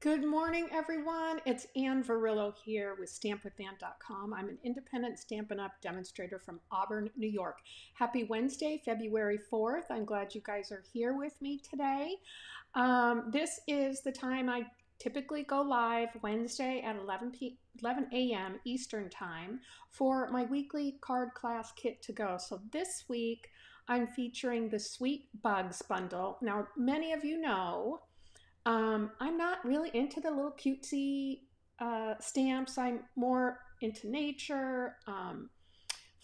Good morning, everyone. It's Ann Varillo here with stampwithann.com. I'm an independent Stampin' Up! Demonstrator from Auburn, New York. Happy Wednesday, February 4th. I'm glad you guys are here with me today. This is the time I typically go live Wednesday at 11 a.m. Eastern Time for my weekly card class kit to go. So this week I'm featuring the Sweet Bugs bundle. Now, many of you know I'm not really into the little cutesy stamps. I'm more into nature,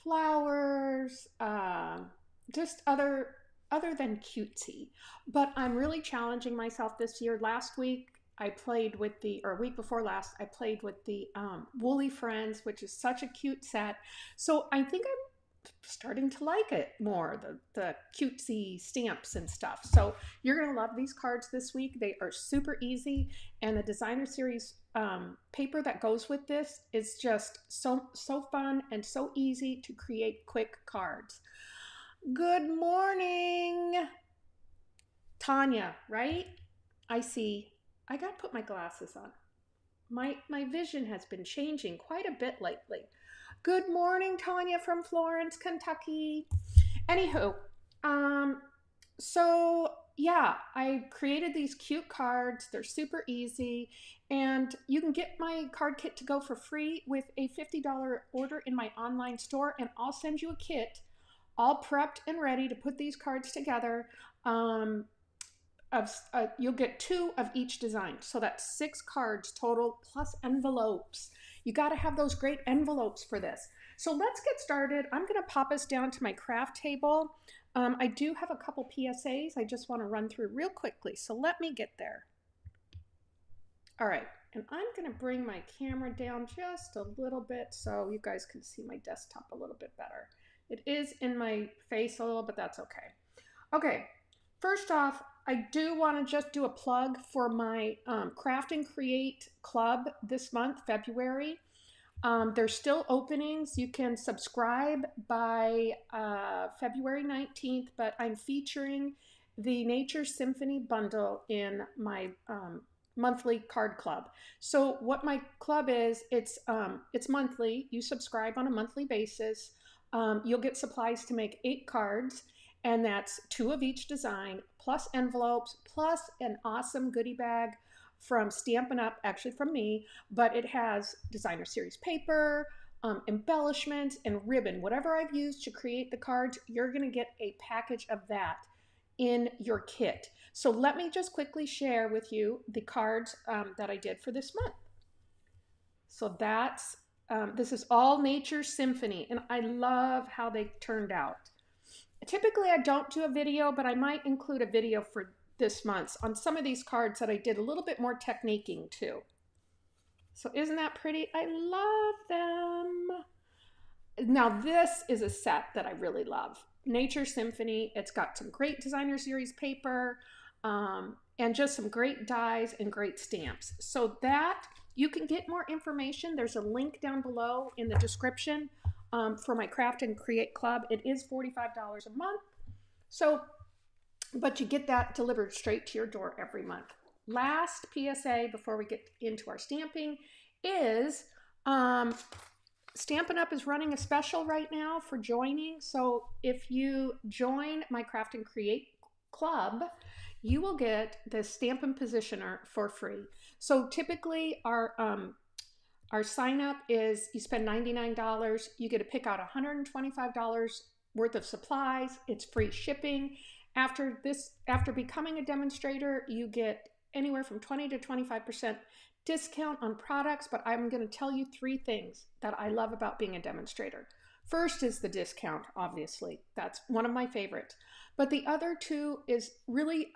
flowers, just other than cutesy. But I'm really challenging myself this year. Last week I played with or week before last, I played with the Woolly Friends, which is such a cute set. So I think I'm starting to like it more, the cutesy stamps and stuff. So you're going to love these cards this week. They are super easy, and the designer series paper that goes with this is just so fun and so easy to create quick cards. Good morning, Tanya, right? I see. I got to put my glasses on. My vision has been changing quite a bit lately. Good morning, Tanya from Florence, Kentucky. Anywho, so yeah, I created these cute cards. They're super easy, and you can get my card kit to go for free with a $50 order in my online store, and I'll send you a kit all prepped and ready to put these cards together. You'll get 2 of each design, so that's 6 cards total plus envelopes. You got to have those great envelopes for this. So let's get started. I'm going to pop us down to my craft table. I do have a couple PSAs I just want to run through real quickly, so let me get there. All right, and I'm going to bring my camera down just a little bit so you guys can see my desktop a little bit better. It is in my face a little, but that's okay. Okay, first off, I do want to just do a plug for my Craft and Create Club this month, February. There's still openings. You can subscribe by February 19th, but I'm featuring the Nature Symphony bundle in my monthly card club. So what my club is, it's monthly. You subscribe on a monthly basis. You'll get supplies to make 8 cards, and that's 2 of each design, plus envelopes, plus an awesome goodie bag from Stampin' Up, actually from me, but it has designer series paper, embellishments, and ribbon. Whatever I've used to create the cards, you're going to get a package of that in your kit. So let me just quickly share with you the cards that I did for this month. So that's, this is all Nature Symphony, and I love how they turned out. Typically, I don't do a video, but I might include a video for this month on some of these cards that I did a little bit more techniquing too. So isn't that pretty? I love them. Now this is a set that I really love. Nature Symphony. It's got some great designer series paper and just some great dies and great stamps. So that you can get more information. There's a link down below in the description for my Craft and Create Club. It is $45 a month. So, but you get that delivered straight to your door every month. Last PSA before we get into our stamping is Stampin' Up is running a special right now for joining. So if you join my Craft and Create Club, you will get the Stampin' Positioner for free. So typically our sign up is you spend $99, you get to pick out $125 worth of supplies. It's free shipping. After becoming a demonstrator, you get anywhere from 20 to 25% discount on products, but I'm going to tell you 3 things that I love about being a demonstrator. First is the discount, obviously. That's one of my favorites. But the other 2 is really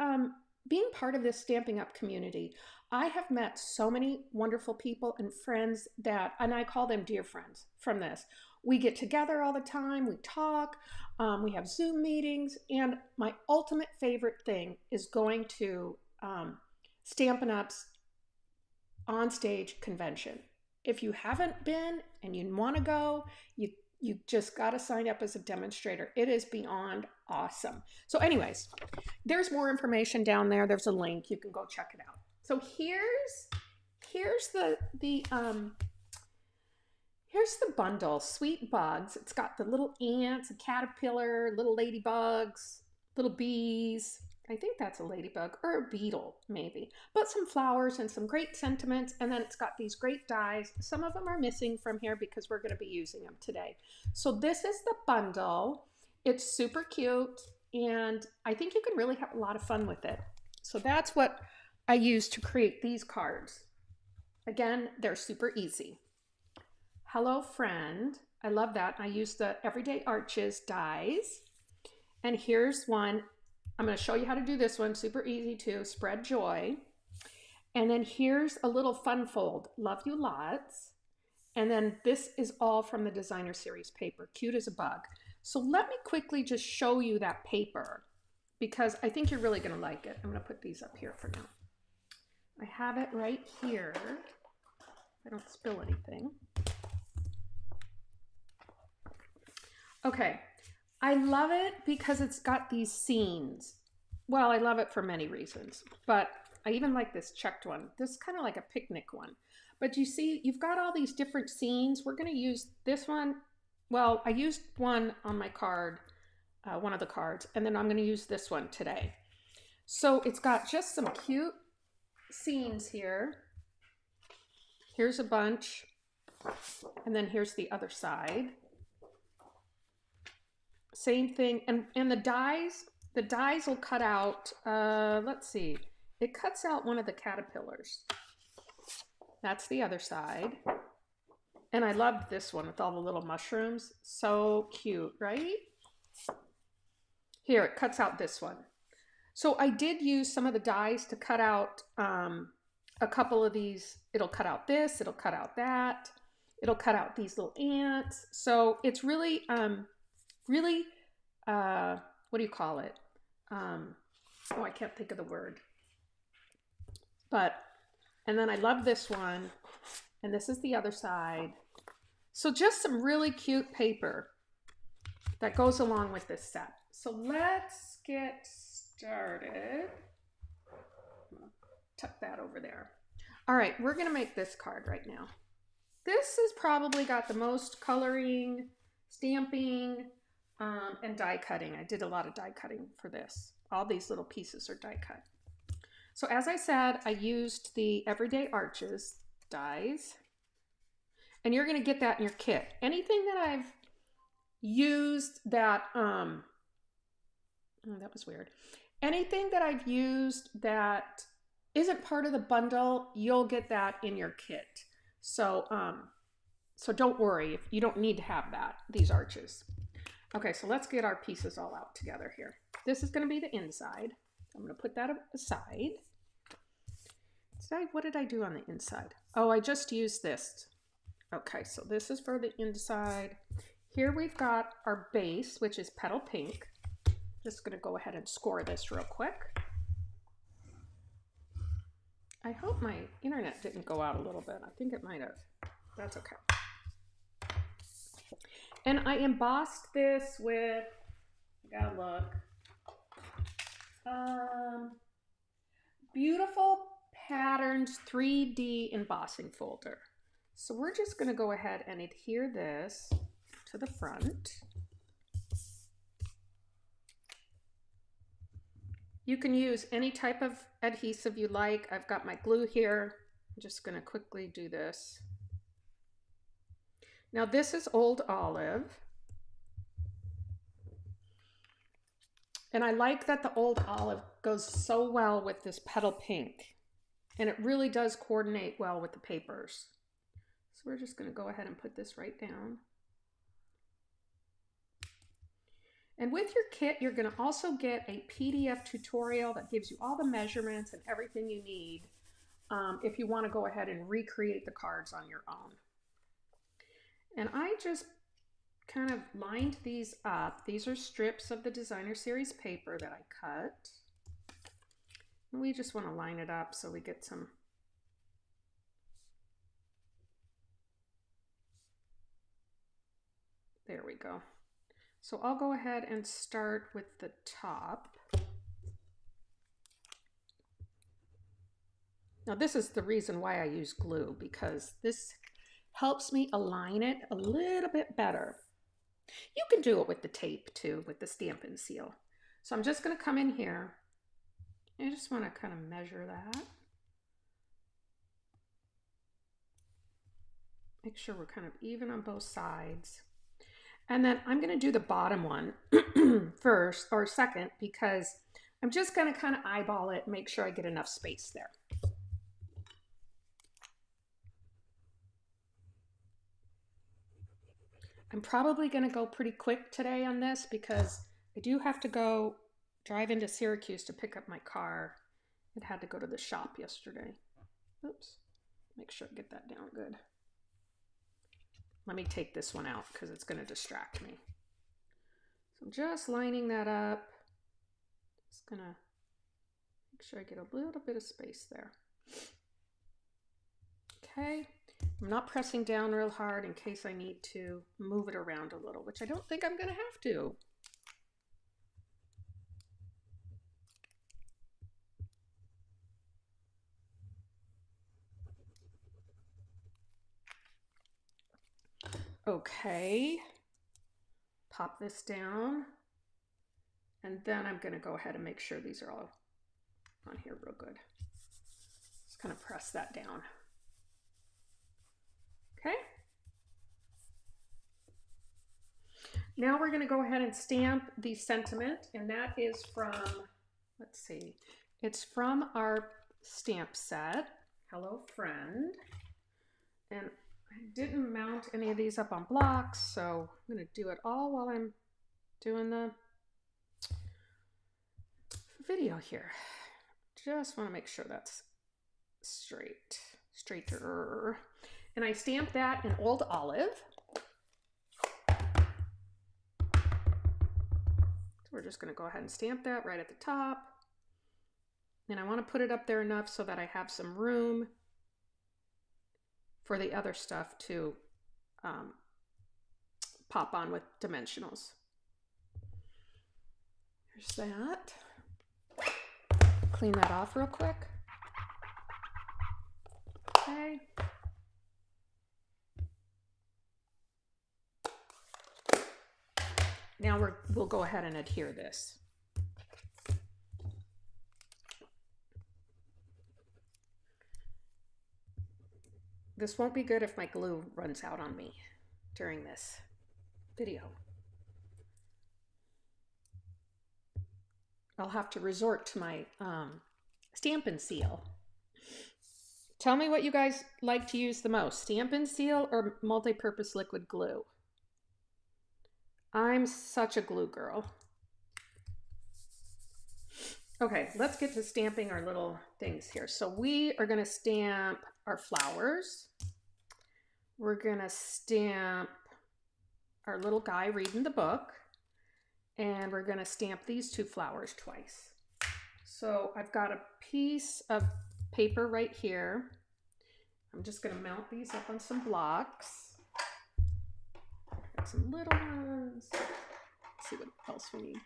being part of this Stampin' Up community. I have met so many wonderful people and friends and I call them dear friends from this. We get together all the time, we talk, we have Zoom meetings, and my ultimate favorite thing is going to Stampin' Up's on-stage convention. If you haven't been and you want to go, you just got to sign up as a demonstrator. It is beyond awesome. So anyways, there's more information down there. There's a link. You can go check it out. So here's the bundle, Sweet Bugs. It's got the little ants, a caterpillar, little ladybugs, little bees. I think that's a ladybug or a beetle, maybe. But some flowers and some great sentiments. And then it's got these great dies. Some of them are missing from here because we're going to be using them today. So this is the bundle. It's super cute. And I think you can really have a lot of fun with it. So that's what I use to create these cards. Again, they're super easy. Hello Friend. I love that. I use the Everyday Arches dies. And here's one. I'm going to show you how to do this one. Super easy too. Spread Joy. And then here's a little fun fold. Love You Lots. And then this is all from the Designer Series paper. Cute as a bug. So let me quickly just show you that paper because I think you're really going to like it. I'm going to put these up here for now. I have it right here. I don't spill anything. Okay. I love it because it's got these scenes. Well, I love it for many reasons, but I even like this checked one. This is kind of like a picnic one. But you see, you've got all these different scenes. We're going to use this one. Well, I used one on my card, one of the cards, and then I'm going to use this one today. So it's got just some cute scenes here. Here's a bunch, and then here's the other side. Same thing, and the dies will cut out, let's see, it cuts out one of the caterpillars. That's the other side. And I love this one with all the little mushrooms. So cute, right? Here, it cuts out this one. So I did use some of the dies to cut out a couple of these. It'll cut out this, it'll cut out that. It'll cut out these little ants. So it's really, what do you call it? Oh, I can't think of the word. But, and then I love this one. And this is the other side. So just some really cute paper that goes along with this set. So let's get started. I'm gonna tuck that over there. All right, we're gonna make this card right now. This has probably got the most coloring, stamping, and die cutting. I did a lot of die cutting for this. All these little pieces are die cut. So as I said, I used the Everyday Arches dies. And you're going to get that in your kit. Anything that I've used that, oh, that was weird. Anything that I've used that isn't part of the bundle, you'll get that in your kit. So, so don't worry if you don't need to have that, these arches. Okay, so let's get our pieces all out together here. This is going to be the inside. I'm going to put that aside. What did I do on the inside? Oh, I just used this. Okay, so this is for the inside. Here we've got our base, which is Petal Pink. Just going to go ahead and score this real quick. I hope my internet didn't go out a little bit. I think it might have. That's okay. And I embossed this with, I gotta look, Beautiful Patterns 3D embossing folder. So we're just going to go ahead and adhere this to the front. You can use any type of adhesive you like. I've got my glue here. I'm just going to quickly do this. Now this is Old Olive. And I like that the Old Olive goes so well with this Petal Pink. And it really does coordinate well with the papers. So we're just going to go ahead and put this right down. And with your kit, you're going to also get a PDF tutorial that gives you all the measurements and everything you need if you want to go ahead and recreate the cards on your own. And I just kind of lined these up. These are strips of the Designer Series paper that I cut. And we just want to line it up so we get some there we go. So I'll go ahead and start with the top. Now this is the reason why I use glue, because this helps me align it a little bit better. You can do it with the tape too, with the Stampin' seal. So I'm just going to come in here. I just want to kind of measure that. Make sure we're kind of even on both sides. And then I'm going to do the bottom one first or second, because I'm just going to kind of eyeball it and make sure I get enough space there. I'm probably going to go pretty quick today on this because I do have to go drive into Syracuse to pick up my car. It had to go to the shop yesterday. Oops. Make sure I get that down good. Let me take this one out because it's going to distract me. So I'm just lining that up. Just going to make sure I get a little bit of space there. Okay. I'm not pressing down real hard in case I need to move it around a little, which I don't think I'm going to have to. Okay, pop this down, and then I'm going to go ahead and make sure these are all on here real good. Just kind of press that down. Okay. Now we're going to go ahead and stamp the sentiment, and that is from, let's see, it's from our stamp set, Hello Friend, and I didn't mount any of these up on blocks, so I'm going to do it all while I'm doing the video here. Just want to make sure that's straighter. And I stamped that in Old Olive. So we're just going to go ahead and stamp that right at the top. And I want to put it up there enough so that I have some room for the other stuff to pop on with dimensionals. There's that. Clean that off real quick. Okay. Now we'll go ahead and adhere this. This won't be good if my glue runs out on me during this video. I'll have to resort to my Stampin' seal. Tell me what you guys like to use the most, Stampin' seal or multi-purpose liquid glue? I'm such a glue girl. Okay, let's get to stamping our little things here. So we are going to stamp our flowers. We're going to stamp our little guy reading the book. And we're going to stamp these two flowers twice. So I've got a piece of paper right here. I'm just going to mount these up on some blocks. Got some little ones. Let's see what else we need.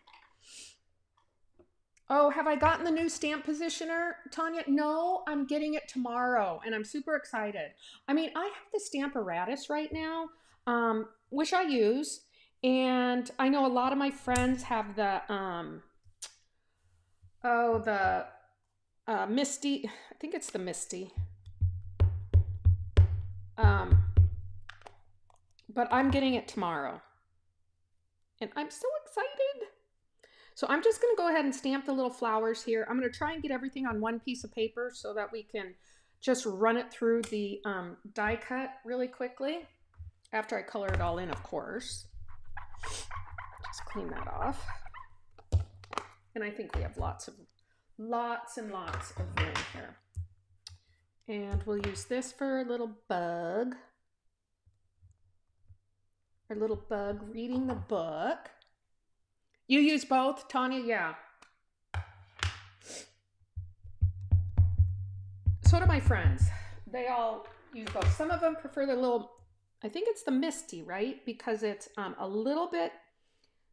Oh, have I gotten the new stamp positioner, Tanya? No, I'm getting it tomorrow, and I'm super excited. I mean, I have the Stamparatus right now, which I use, and I know a lot of my friends have the, Misty, I think it's the Misty. But I'm getting it tomorrow, and I'm so excited. So I'm just going to go ahead and stamp the little flowers here. I'm going to try and get everything on one piece of paper so that we can just run it through the die cut really quickly. After I color it all in, of course. Just clean that off. And I think we have lots and lots of room here. And we'll use this for a little bug. Our little bug reading the book. You use both, Tanya? Yeah. So do my friends. They all use both. Some of them prefer the little, I think it's the Misty, right? Because it's a little bit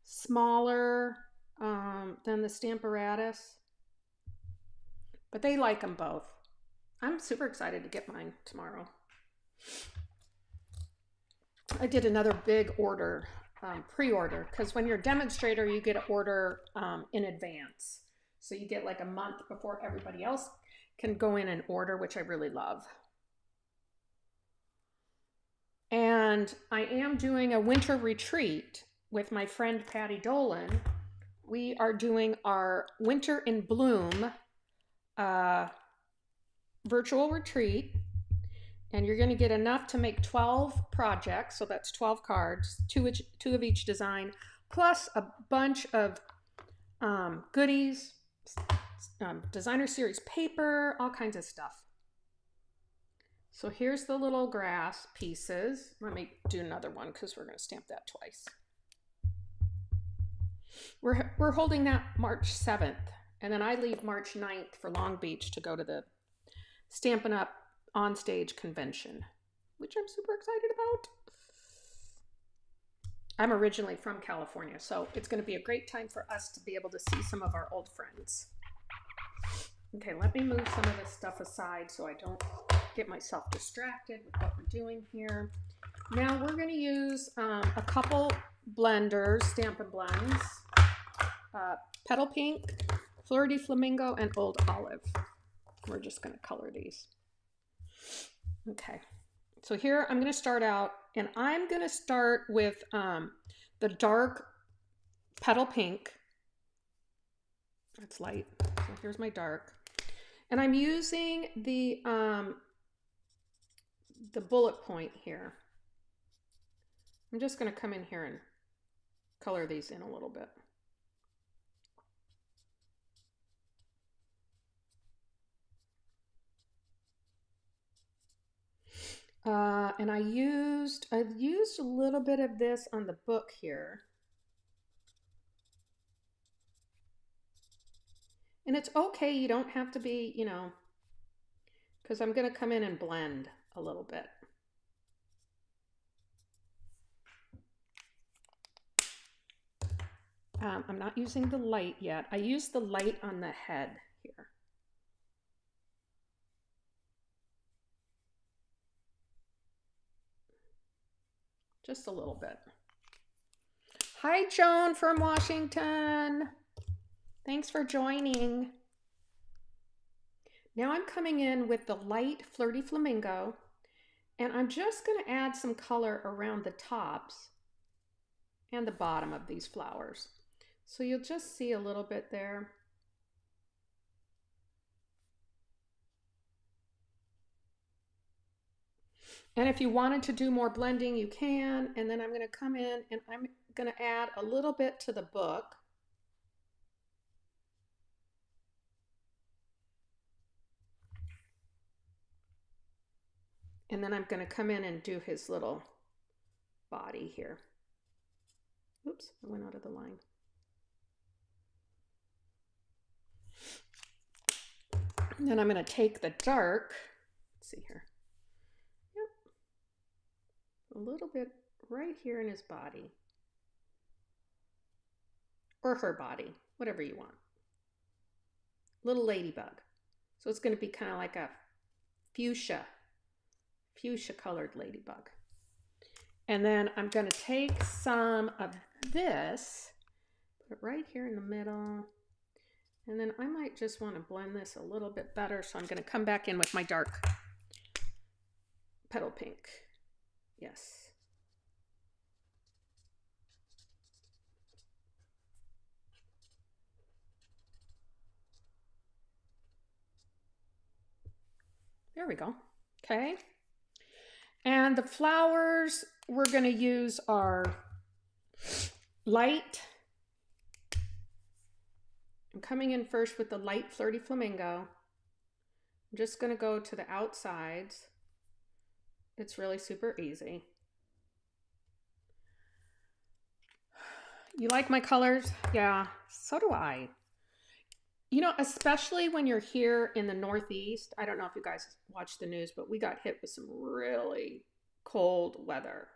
smaller than the Stamparatus. But they like them both. I'm super excited to get mine tomorrow. I did another big order, pre-order, because when you're a demonstrator, you get an order in advance. So you get like a month before everybody else can go in and order, which I really love. And I am doing a winter retreat with my friend Patty Dolan. We are doing our Winter in Bloom virtual retreat. And you're going to get enough to make 12 projects. So that's 12 cards, two of each design, plus a bunch of goodies, designer series paper, all kinds of stuff. So here's the little grass pieces. Let me do another one because we're going to stamp that twice. We're holding that March 7th. And then I leave March 9th for Long Beach to go to the Stampin' Up! On stage convention, which I'm super excited about. I'm originally from California, so it's going to be a great time for us to be able to see some of our old friends. Okay, let me move some of this stuff aside so I don't get myself distracted with what we're doing here. Now we're going to use a couple blenders, Stampin' blends, Petal Pink, Fleur de Flamingo, and Old Olive. We're just going to color these. Okay, so here I'm going to start out, and I'm going to start with the dark Petal Pink. That's light. So here's my dark. And I'm using the bullet point here. I'm just going to come in here and color these in a little bit. And I've used a little bit of this on the book here. And it's okay, you don't have to be, you know, because I'm going to come in and blend a little bit. I'm not using the light yet. I use the light on the head here. Just a little bit. Hi, Joan from Washington. Thanks for joining. Now I'm coming in with the light Fleur de Flamingo, and I'm just going to add some color around the tops and the bottom of these flowers. So you'll just see a little bit there. And if you wanted to do more blending, you can. And then I'm going to come in and I'm going to add a little bit to the book. And then I'm going to come in and do his little body here. Oops, I went out of the line. And then I'm going to take the dark, let's see here. Yep. A little bit right here in his body. Or her body, whatever you want. Little ladybug. So it's going to be kind of like a fuchsia colored ladybug. And then I'm going to take some of this, put it right here in the middle. And then I might just want to blend this a little bit better. So I'm going to come back in with my dark Petal Pink. Yes. There we go. Okay. And the flowers we're going to use are light. I'm coming in first with the light Fleur de Flamingo. I'm just going to go to the outsides. It's really super easy. You like my colors? Yeah, so do I. You know, especially when you're here in the Northeast, I don't know if you guys watch the news, but we got hit with some really cold weather.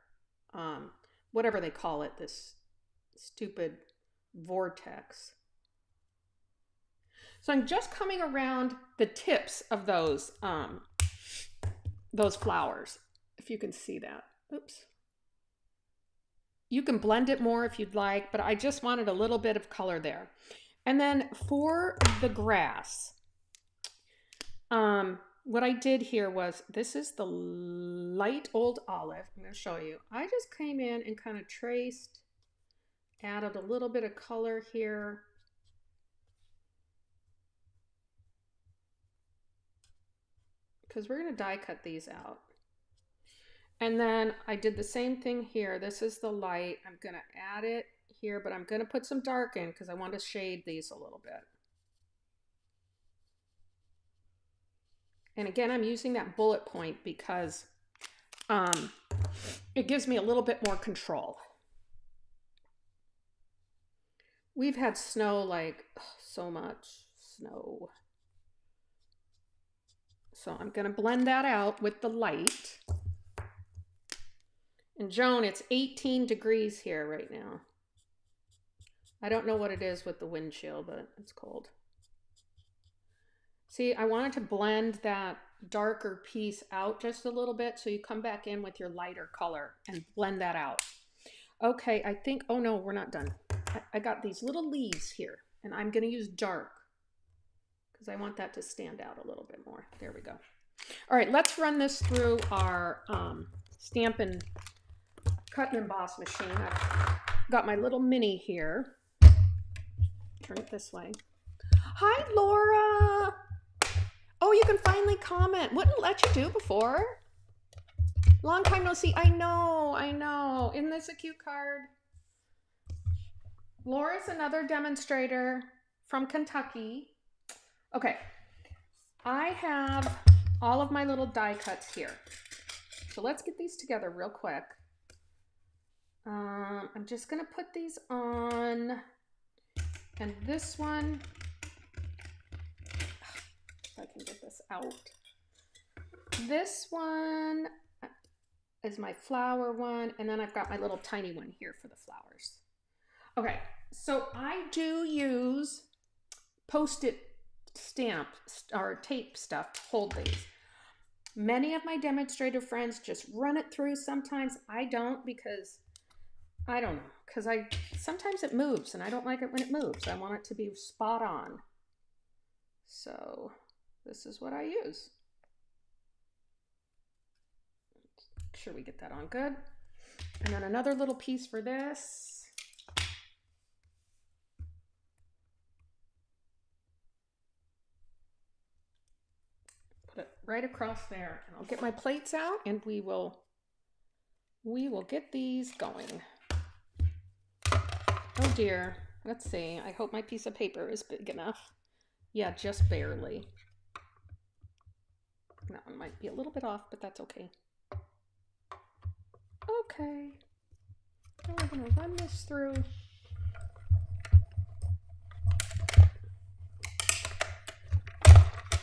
Whatever they call it, this stupid vortex. So I'm just coming around the tips of those flowers, if you can see that. Oops. You can blend it more if you'd like, but I just wanted a little bit of color there. And then for the grass, what I did here was, this is the light old olive. I'm going to show you. I just came in and kind of traced, added a little bit of color here. Because we're going to die cut these out. And then I did the same thing here. This is the light. I'm going to add it here, but I'm going to put some dark in because I want to shade these a little bit. And again, I'm using that bullet point because it gives me a little bit more control. We've had snow, like, so much snow. So I'm going to blend that out with the light. And Joan, it's 18 degrees here right now. I don't know what it is with the wind chill, but it's cold. See, I wanted to blend that darker piece out just a little bit, so you come back in with your lighter color and blend that out. Okay, I think, oh no, we're not done. I got these little leaves here, and I'm going to use dark because I want that to stand out a little bit more. There we go. All right, let's run this through our Stampin' cut and emboss machine. I've got my little mini here. Turn it this way. Hi, Laura. Oh, you can finally comment. Wouldn't let you do before. Long time no see. I know. Isn't this a cute card? Laura's another demonstrator from Kentucky. Okay, I have all of my little die cuts here. So let's get these together real quick. I'm just going to put these on, and this one, if I can get this out. This one is my flower one, and then I've got my little tiny one here for the flowers. Okay, so I do use Post-it stamp or tape stuff to hold these. Many of my demonstrator friends just run it through. Sometimes I don't, because I don't know, because sometimes it moves and I don't like it when it moves. I want it to be spot on. So this is what I use. Make sure we get that on good. And then another little piece for this. Put it right across there. And I'll get my plates out and we will get these going. Oh dear, let's see. I hope my piece of paper is big enough. Yeah, just barely. That one might be a little bit off, but that's okay. Okay. Now we're gonna run this through.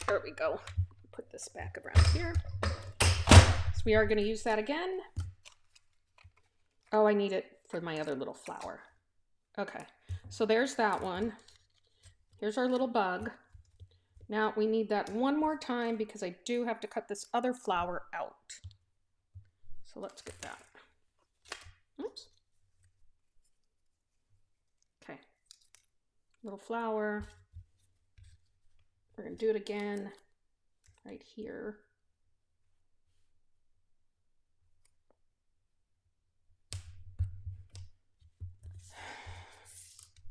There we go. Put this back around here. So we are gonna use that again. Oh, I need it for my other little flower. Okay, so there's that one. Here's our little bug. Now we need that one more time because I do have to cut this other flower out. So let's get that. Oops. Okay, little flower. We're gonna do it again right here.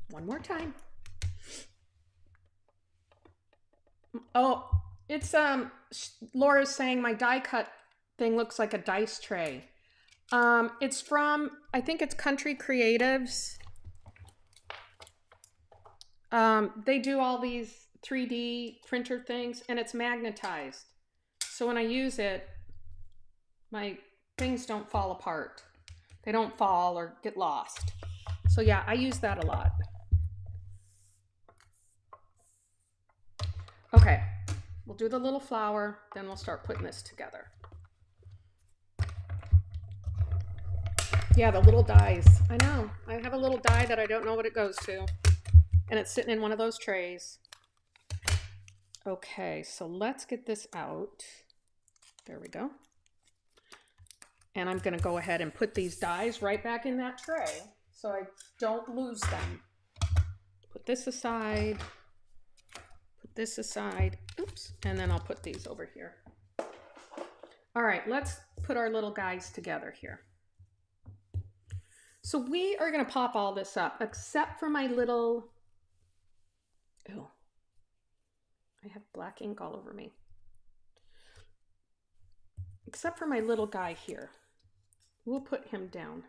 One more time. Oh, it's Laura's saying my die cut thing looks like a dice tray. It's from, I think it's Country Creatives. They do all these 3D printer things, and it's magnetized. So when I use it, my things don't fall apart. They don't fall or get lost. So yeah, I use that a lot. Okay, we'll do the little flower, then we'll start putting this together. Yeah, the little dies. I know. I have a little die that I don't know what it goes to. And it's sitting in one of those trays. Okay, so let's get this out. There we go. And I'm going to go ahead and put these dies right back in that tray so I don't lose them. Put this aside, put this aside, oops, and then I'll put these over here. All right, let's put our little guys together here. So we are going to pop all this up, except for my little, oh, I have black ink all over me. Except for my little guy here. We'll put him down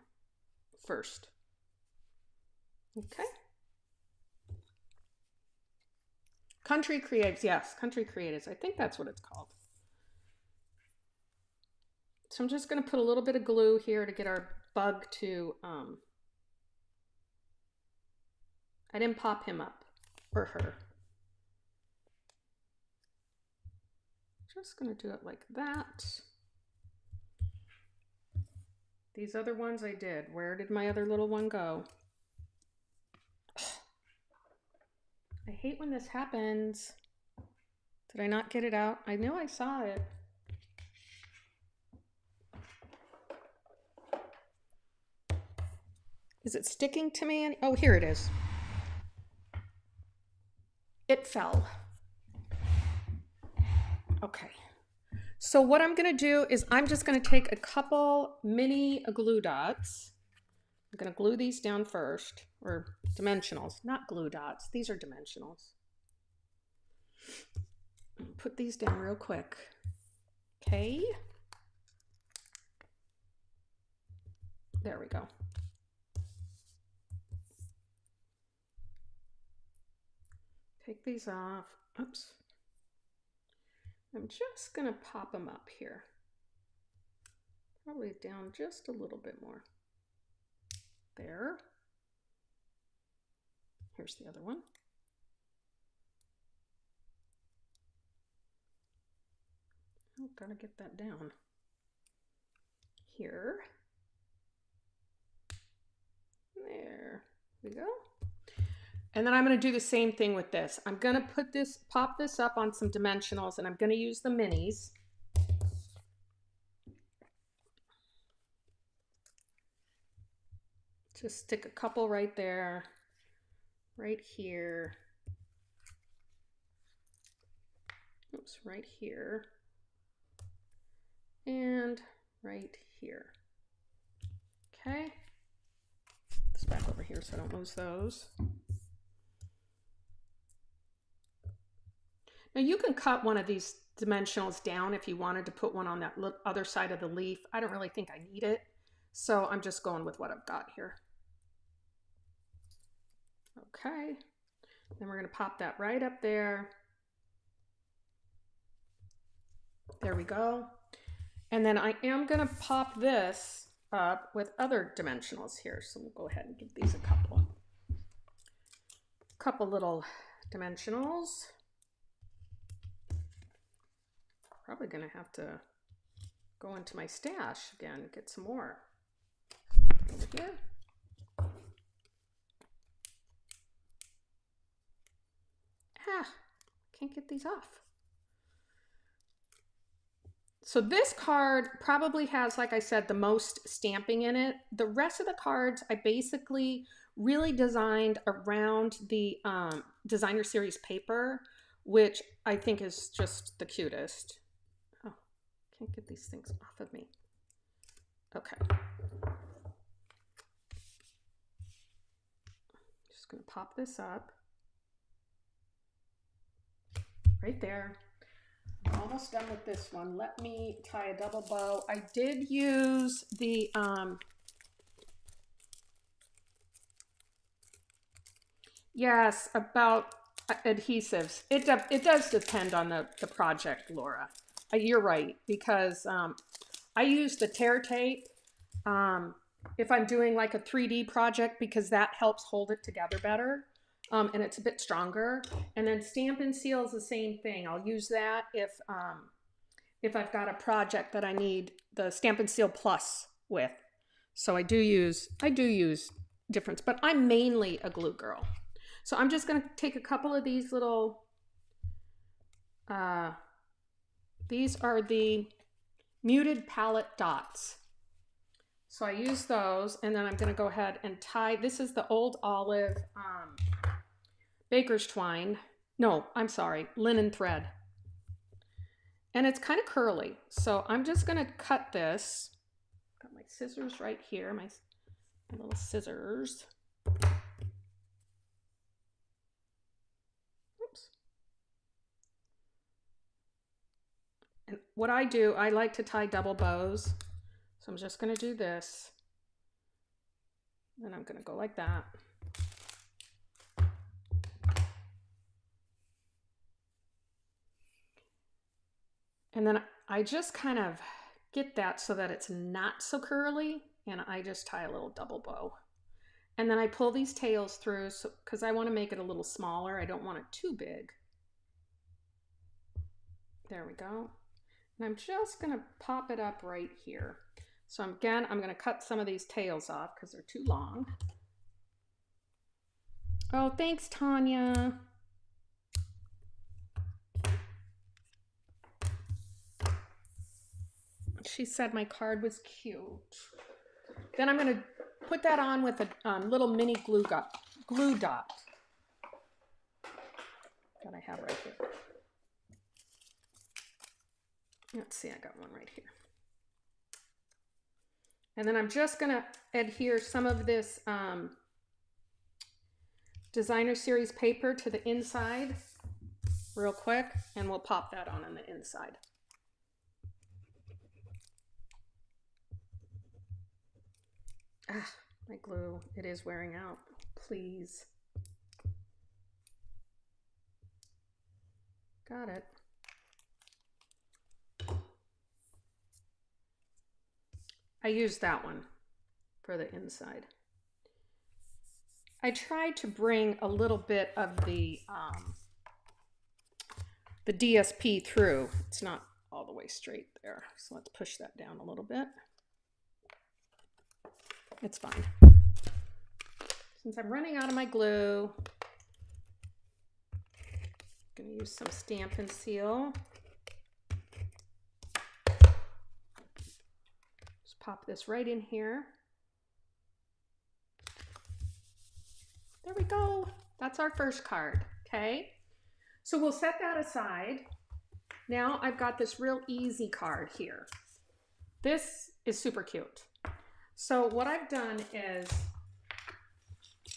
first. Okay. Country Creatives, yes, Country Creatives. I think that's what it's called. So I'm just going to put a little bit of glue here to get our bug to, I didn't pop him up, or her. Just going to do it like that. These other ones I did. Where did my other little one go? I hate when this happens. Did I not get it out? I know I saw it. Is it sticking to me? Oh, here it is. It fell. Okay. So what I'm going to do is I'm just going to take a couple mini glue dots. I'm going to glue these down first, or dimensionals, not glue dots. These are dimensionals. Put these down real quick. Okay. There we go. Take these off. Oops. I'm just going to pop them up here. Probably down just a little bit more. There. Here's the other one. Oh, gotta get that down. Here. There we go. And then I'm going to do the same thing with this. I'm going to put this, pop this up on some dimensionals, and I'm going to use the minis. Just stick a couple right there, right here. Oops, right here. And right here. Okay. This back over here so I don't lose those. Now you can cut one of these dimensionals down if you wanted to put one on that other side of the leaf. I don't really think I need it, so I'm just going with what I've got here. Okay, then we're going to pop that right up there. There we go. And then I am going to pop this up with other dimensionals here. So we'll go ahead and give these a couple little dimensionals. Probably going to have to go into my stash again, get some more over here. Ah, can't get these off. So this card probably has, like I said, the most stamping in it. The rest of the cards I basically really designed around the designer series paper, which I think is just the cutest. Oh, can't get these things off of me. Okay. Just gonna pop this up. Right there. I'm almost done with this one. Let me tie a double bow. I did use the yes, about adhesives. It does depend on the project, Laura. You're right, because I use the tear tape if I'm doing like a 3D project, because that helps hold it together better. And it's a bit stronger. And then Stampin' Seal is the same thing. I'll use that if I've got a project that I need the Stampin' Seal Plus with. So I do use difference, but I'm mainly a glue girl. So I'm just going to take a couple of these little these are the muted palette dots. So I use those, and then I'm going to go ahead and tie. This is the old olive baker's twine. No, I'm sorry, linen thread. And it's kind of curly. So I'm just going to cut this. Got my scissors right here, my little scissors. Oops. And what I do, I like to tie double bows. So I'm just going to do this. Then I'm going to go like that. And then I just kind of get that so that it's not so curly, and I just tie a little double bow. And then I pull these tails through because I want to make it a little smaller. I don't want it too big. There we go. And I'm just going to pop it up right here. So again, I'm going to cut some of these tails off because they're too long. Oh, thanks, Tanya. She said my card was cute. Then I'm going to put that on with a little mini glue dot that I have right here. Let's see, I got one right here. And then I'm just going to adhere some of this designer series paper to the inside real quick, and we'll pop that on the inside. Ah, my glue, it is wearing out. Please. Got it. I used that one for the inside. I tried to bring a little bit of the DSP through. It's not all the way straight there. So let's push that down a little bit. It's fine. Since I'm running out of my glue, I'm going to use some Stampin' Seal. Just pop this right in here. There we go. That's our first card, okay? So we'll set that aside. Now I've got this real easy card here. This is super cute. So what I've done is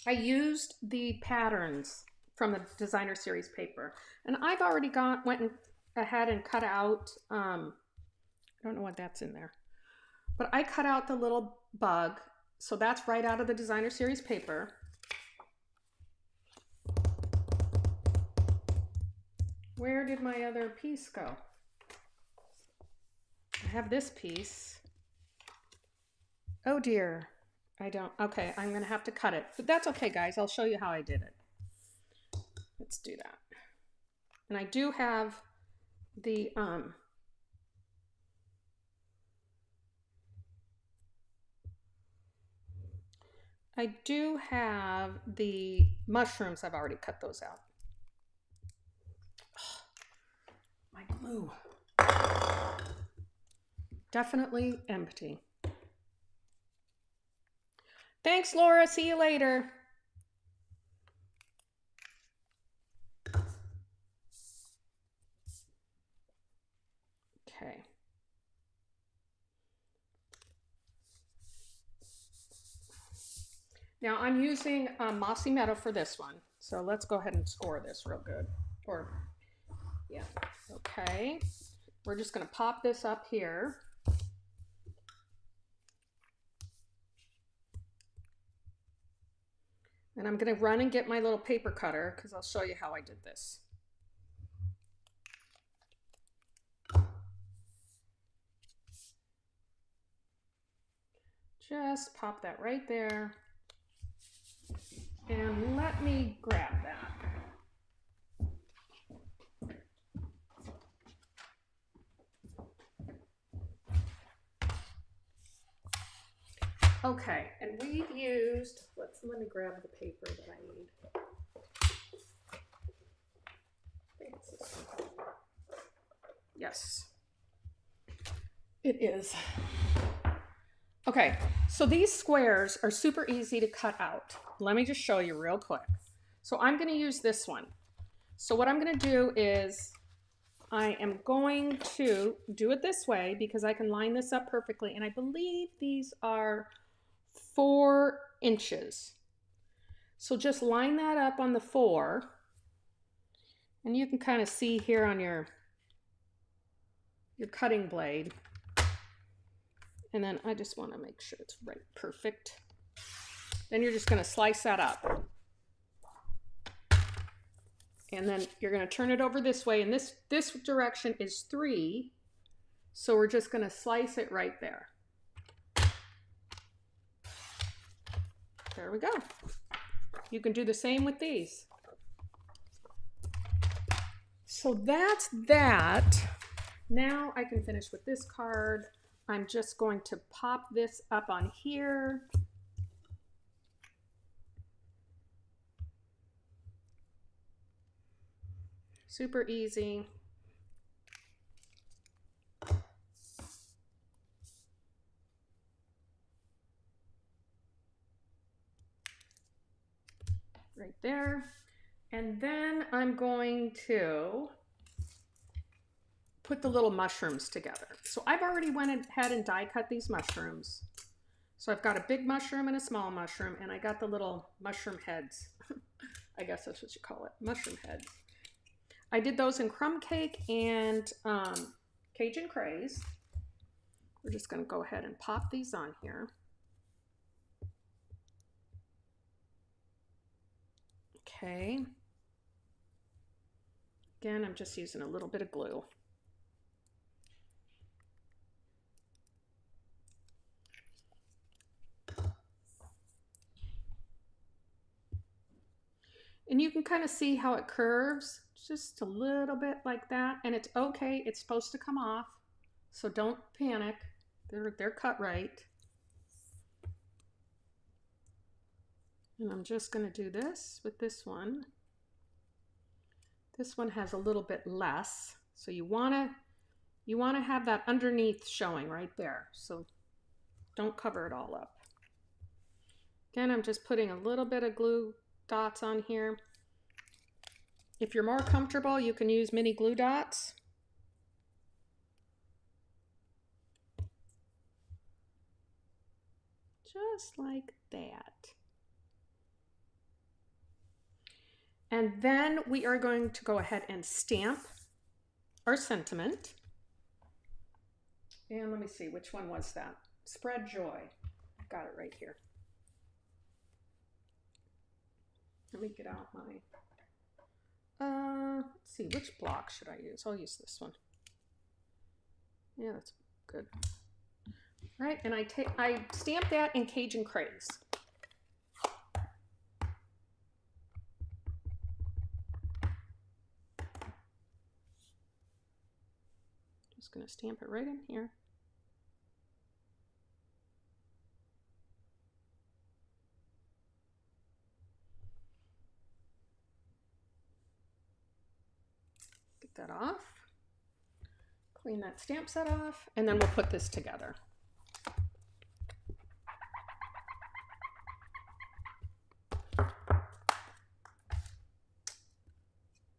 I used the patterns from the designer series paper, and I've already went ahead and cut out, I don't know what that's in there, but I cut out the little bug. So that's right out of the designer series paper. Where did my other piece go? I have this piece. Oh dear, I don't, okay, I'm gonna have to cut it, but that's okay, guys. I'll show you how I did it. Let's do that. And I do have the, I do have the mushrooms. I've already cut those out. Oh, my glue. Definitely empty. Thanks, Laura. See you later. Okay. Now I'm using Mossy Meadow for this one. So let's go ahead and score this real good. Or, yeah, okay. We're just gonna pop this up here. And I'm gonna run and get my little paper cutter because I'll show you how I did this. Just pop that right there. And let me grab that. Okay, and we've used, let me grab the paper that I need. I think it's this one. Yes, it is. Okay, so these squares are super easy to cut out. Let me just show you real quick. So I'm going to use this one. So what I'm going to do is I am going to do it this way because I can line this up perfectly. And I believe these are 4 inches. So just line that up on the 4. And you can kind of see here on your cutting blade. And then I just want to make sure it's right, perfect. Then you're just going to slice that up. And then you're going to turn it over this way. And this direction is 3. So we're just going to slice it right there. There we go. You can do the same with these. So that's that. Now I can finish with this card. I'm just going to pop this up on here. Super easy. Right there. And then I'm going to put the little mushrooms together. So I've already went ahead and die cut these mushrooms. So I've got a big mushroom and a small mushroom, and I got the little mushroom heads. I guess that's what you call it, mushroom heads. I did those in crumb cake and Cajun craze. We're just going to go ahead and pop these on here. Okay. Again, I'm just using a little bit of glue. And you can kind of see how it curves just a little bit like that. And it's okay. It's supposed to come off. So don't panic. They're cut right. And I'm just going to do this with this one. This one has a little bit less. So you want to have that underneath showing right there. So don't cover it all up. Again, I'm just putting a little bit of glue dots on here. If you're more comfortable, you can use mini glue dots. Just like that. And then we are going to go ahead and stamp our sentiment. And let me see, which one was that? Spread joy. Got it right here. Let me get out my, let's see, which block should I use? I'll use this one. Yeah, that's good. All right, and I stamp that in Cajun craze. Just gonna stamp it right in here. Get that off. Clean that stamp set off, and then we'll put this together.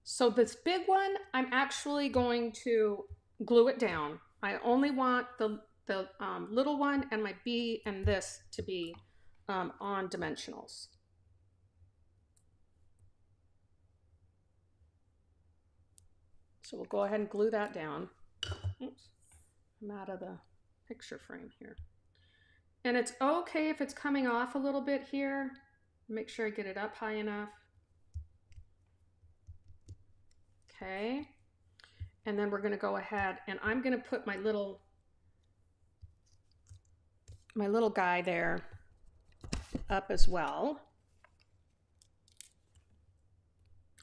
So this big one, I'm actually going to glue it down. I only want the little one and my B and this to be on dimensionals. So we'll go ahead and glue that down. Oops, I'm out of the picture frame here. And it's okay if it's coming off a little bit here. Make sure I get it up high enough. Okay. And then we're going to go ahead and I'm going to put my little guy there up as well.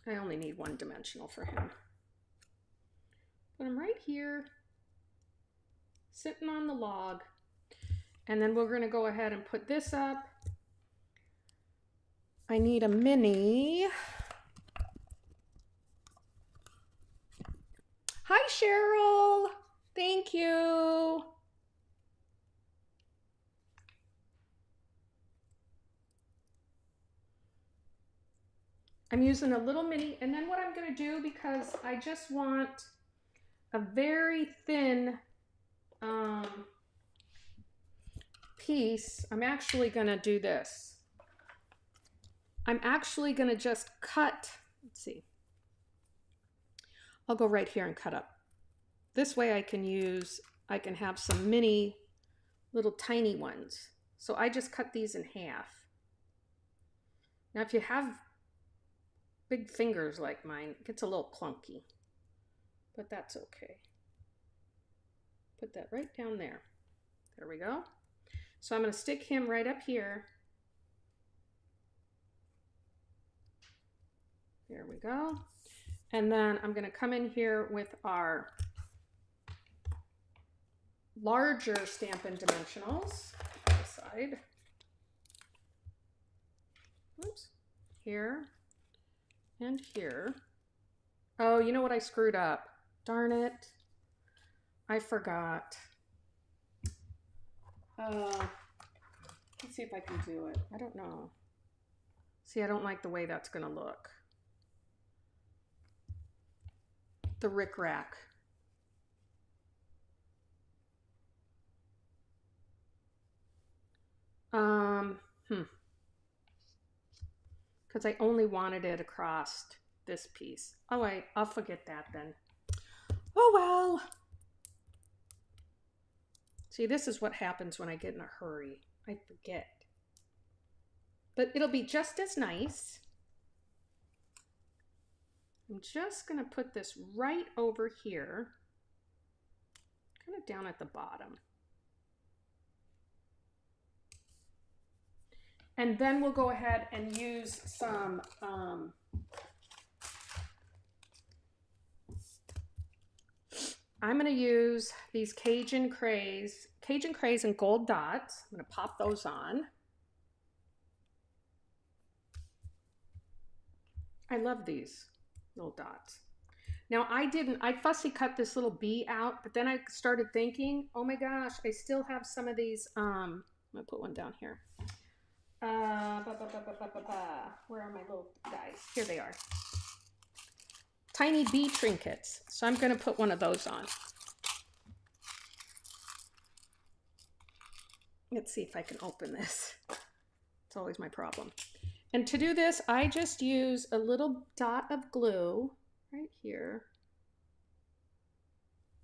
I only need one dimensional for him. Put him right here, sitting on the log. And then we're going to go ahead and put this up. I need a mini. Hi, Hi, Cheryl. Thank you. I'm using a little mini, and then what I'm going to do, because I just want a very thin piece, I'm actually going to do this. I'm actually going to just cut, let's see. I'll go right here and cut up. This way I can have some mini little tiny ones. So I just cut these in half. Now if you have big fingers like mine, it gets a little clunky, but that's okay. Put that right down there. There we go. So I'm going to stick him right up here. There we go. And then I'm going to come in here with our larger Stampin' dimensionals. Side. Oops. Here and here. Oh, you know what I screwed up? Darn it. I forgot. Let's see if I can do it. I don't know. See, I don't like the way that's going to look. The rickrack. Because I only wanted it across this piece. Oh wait, I'll forget that then. Oh well. See, this is what happens when I get in a hurry. I forget. But it'll be just as nice. I'm just going to put this right over here, kind of down at the bottom. And then we'll go ahead and use some I'm going to use these Cajun Craze and gold dots. I'm going to pop those on. I love these little dots. Now I fussy cut this little bee out, but then I started thinking, oh my gosh, I still have some of these, I'm going to put one down here. Where are my little guys? Here they are. Tiny bee trinkets. So I'm going to put one of those on. Let's see if I can open this. It's always my problem. And to do this, I just use a little dot of glue right here.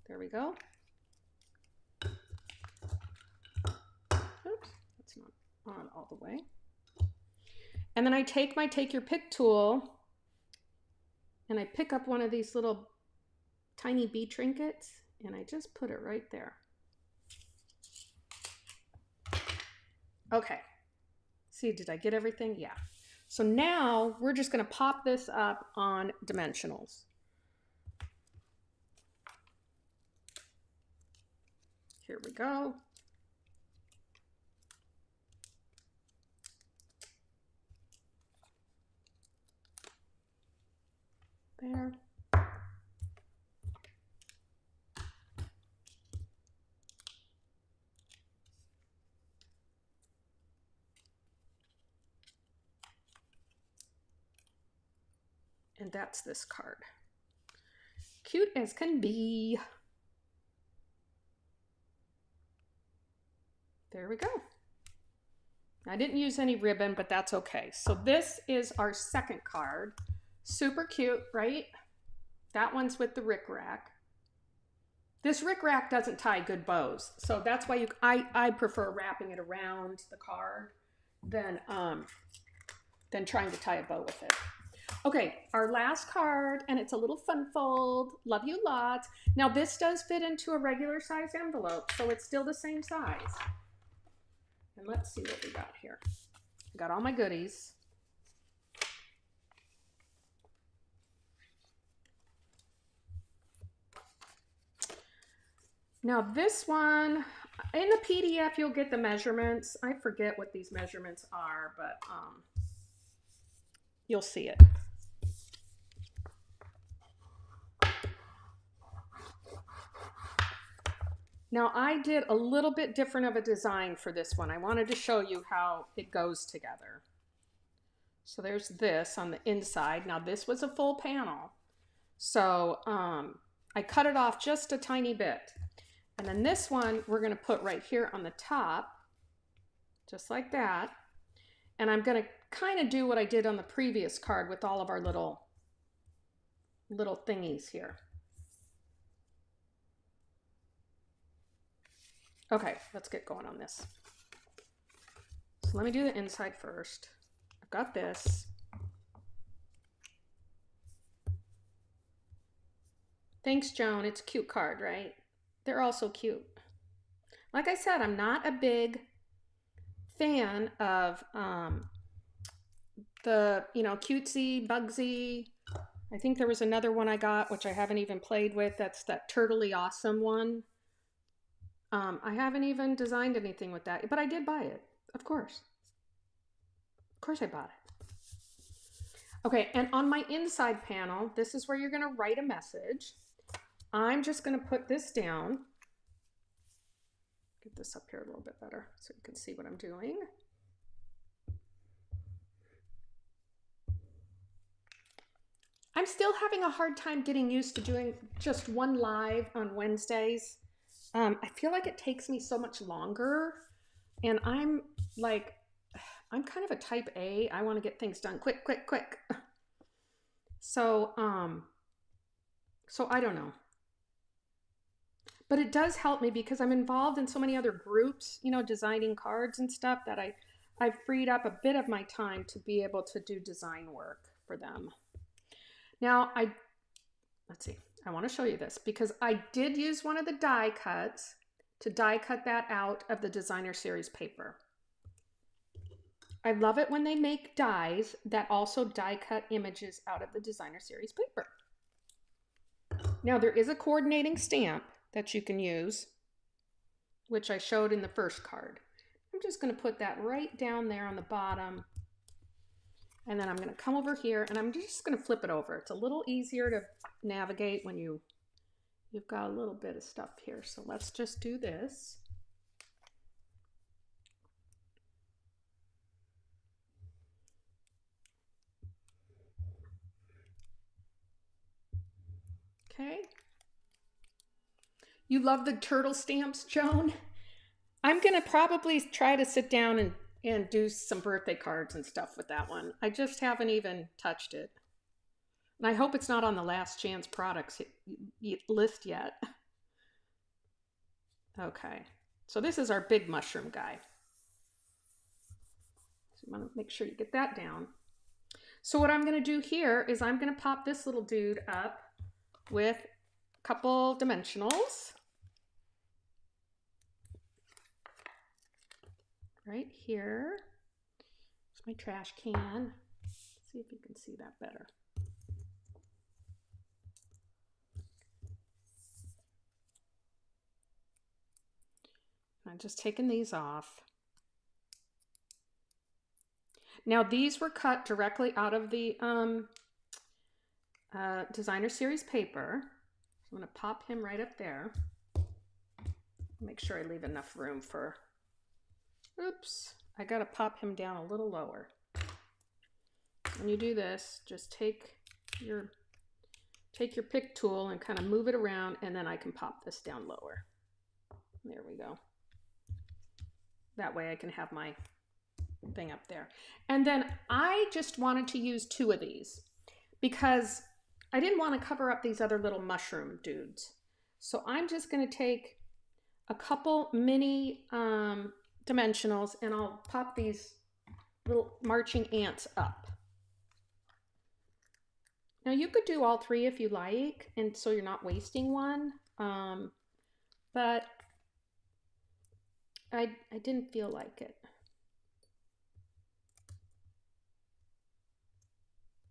There we go. Oops, that's not on all the way. And then I take my Take Your Pick tool and I pick up one of these little tiny bee trinkets and I just put it right there. Okay. See, did I get everything? Yeah. So now we're just going to pop this up on dimensionals. Here we go. There. And that's this card. Cute as can be. There we go. I didn't use any ribbon, but that's okay. So this is our second card. Super cute, right? That one's with the rickrack. This rickrack doesn't tie good bows. So that's why I prefer wrapping it around the card than trying to tie a bow with it. Okay, our last card, and it's a little fun fold. Love you lots. Now this does fit into a regular size envelope, so it's still the same size. And let's see what we got here. I got all my goodies. Now this one, in the PDF, you'll get the measurements. I forget what these measurements are, but you'll see it. Now I did a little bit different of a design for this one. I wanted to show you how it goes together. So there's this on the inside. Now this was a full panel. So I cut it off just a tiny bit. And then this one we're going to put right here on the top, just like that. And I'm going to kind of do what I did on the previous card with all of our little thingies here. Okay, let's get going on this. So let me do the inside first. I've got this. Thanks, Joan. It's a cute card, right? They're all so cute. Like I said, I'm not a big fan of the, cutesy, bugsy. I think there was another one I got, which I haven't even played with. That's that Turtley Awesome one. I haven't even designed anything with that, but I did buy it, of course. Of course I bought it. Okay, and on my inside panel, this is where you're going to write a message. I'm just going to put this down. Get this up here a little bit better so you can see what I'm doing. I'm still having a hard time getting used to doing just one live on Wednesdays. I feel like it takes me so much longer, and I'm kind of a type A. I want to get things done quick, quick, quick. So I don't know. But it does help me because I'm involved in so many other groups, designing cards and stuff, that I've freed up a bit of my time to be able to do design work for them. Now, let's see. I want to show you this because I did use one of the die cuts to die cut that out of the designer series paper. I love it when they make dies that also die cut images out of the designer series paper. Now there is a coordinating stamp that you can use, which I showed in the first card. I'm just going to put that right down there on the bottom. And then I'm going to come over here and I'm just going to flip it over. It's a little easier to navigate when you've got a little bit of stuff here. So let's just do this. Okay. You love the turtle stamps, Joan? I'm going to probably try to sit down and do some birthday cards and stuff with that one. I just haven't even touched it. And I hope it's not on the last chance products list yet. Okay, so this is our big mushroom guy. So you want to make sure you get that down. So what I'm going to do here is I'm going to pop this little dude up with a couple dimensionals. Right here. It's my trash can. Let's see if you can see that better. I'm just taking these off. Now these were cut directly out of the designer series paper. So I'm going to pop him right up there. Make sure I leave enough room for, oops, I got to pop him down a little lower. When you do this, just take your pick tool and kind of move it around, and then I can pop this down lower. There we go. That way I can have my thing up there. And then I just wanted to use 2 of these because I didn't want to cover up these other little mushroom dudes. So I'm just going to take a couple mini dimensionals and I'll pop these little marching ants up. Now you could do all 3 if you like, and so you're not wasting one, but I didn't feel like it.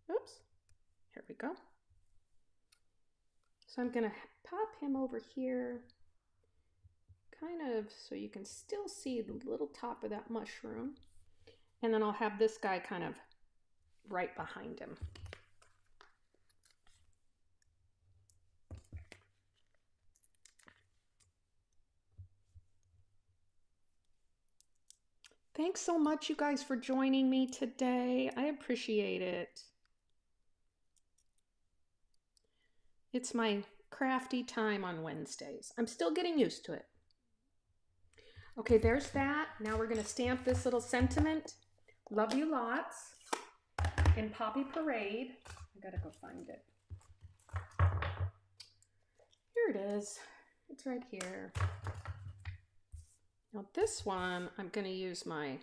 Oops, here we go. So I'm gonna pop him over here, kind of so you can still see the little top of that mushroom, and then I'll have this guy kind of right behind him. Thanks so much, you guys, for joining me today. I appreciate it. It's my crafty time on Wednesdays. I'm still getting used to it. Okay, there's that. Now we're going to stamp this little sentiment. Love you lots. In Poppy Parade. I gotta go find it. Here it is. It's right here. Now this one, I'm going to use my,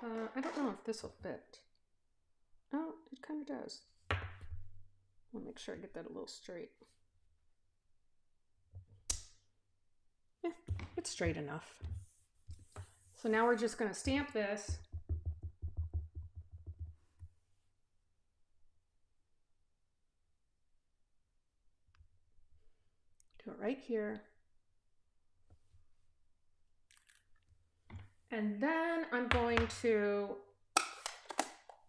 I don't know if this will fit. Oh, it kind of does. I'll make sure I get that a little straight. Yeah, it's straight enough. So now we're just going to stamp this. Do it right here. And then I'm going to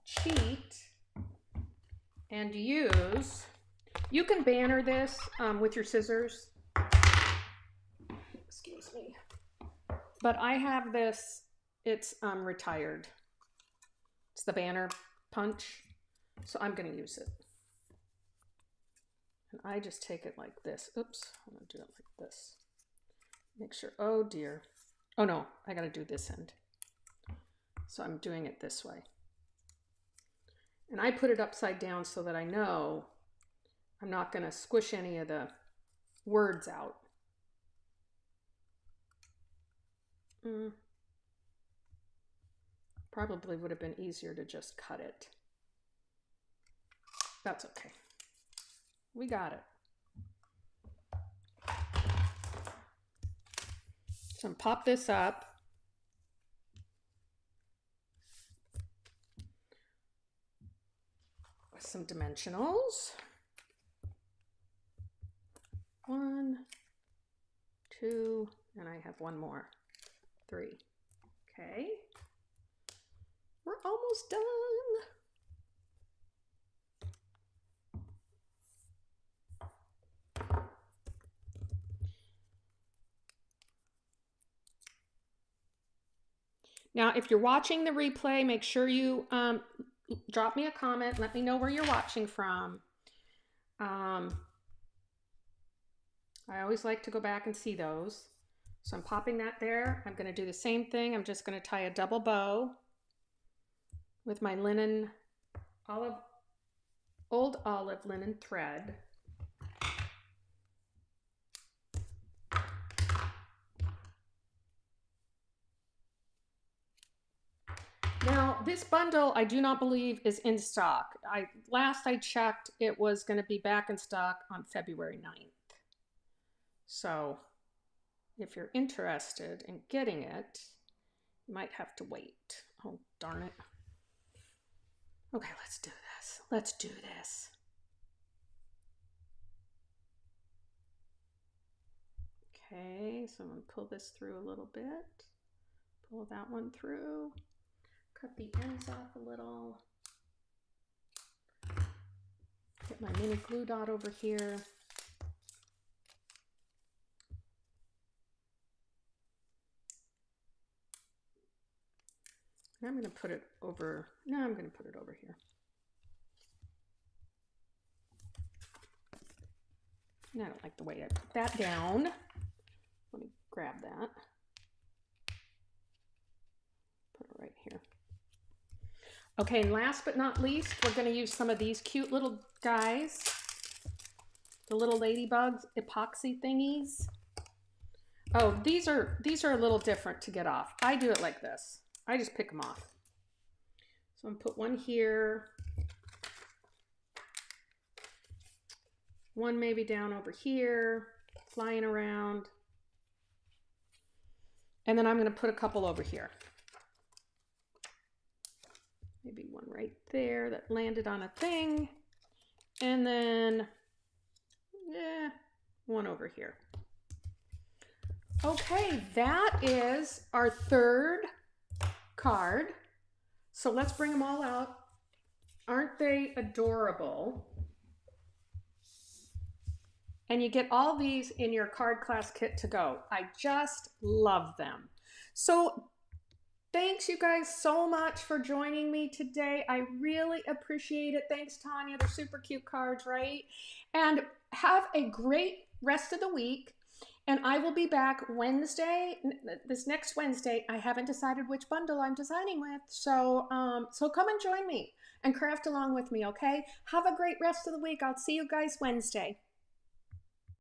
cheat and use, you can banner this with your scissors. Excuse me. But I have this, it's retired. It's the banner punch. So I'm going to use it. And I just take it like this. Oops, I'm going to do it like this. Make sure, oh dear. Oh no, I got to do this end. So I'm doing it this way. And I put it upside down so that I know I'm not going to squish any of the words out. Probably would have been easier to just cut it. That's okay. We got it. So I'm pop this up. With some dimensionals. 1, 2, and I have one more. 3. Okay. We're almost done. Now, if you're watching the replay, make sure you drop me a comment. Let me know where you're watching from. I always like to go back and see those. So I'm popping that there. I'm going to do the same thing. I'm just going to tie a double bow with my linen old olive linen thread. Now, this bundle, I do not believe is in stock. Last I checked, it was going to be back in stock on February 9th. So if you're interested in getting it, you might have to wait. Oh, darn it. Okay, let's do this. Let's do this. Okay, so I'm going to pull this through a little bit. Pull that one through. Cut the ends off a little. Get my mini glue dot over here. And I'm going to put it over, no, I'm going to put it over here. And I don't like the way I put that down. Let me grab that. Put it right here. Okay, and last but not least, we're going to use some of these cute little guys. The little ladybugs epoxy thingies. Oh, these are a little different to get off. I do it like this. I just pick them off. So I'm going to put one here. One maybe down over here, flying around. And then I'm going to put a couple over here. Maybe one right there that landed on a thing. And then, yeah, one over here. Okay, that is our third card. So let's bring them all out. Aren't they adorable? And you get all these in your card class kit to go. I just love them. So thanks you guys so much for joining me today. I really appreciate it. Thanks, Tanya. They're super cute cards, right? And have a great rest of the week. And I will be back Wednesday, this next Wednesday. I haven't decided which bundle I'm designing with. So come and join me and craft along with me, okay? Have a great rest of the week. I'll see you guys Wednesday.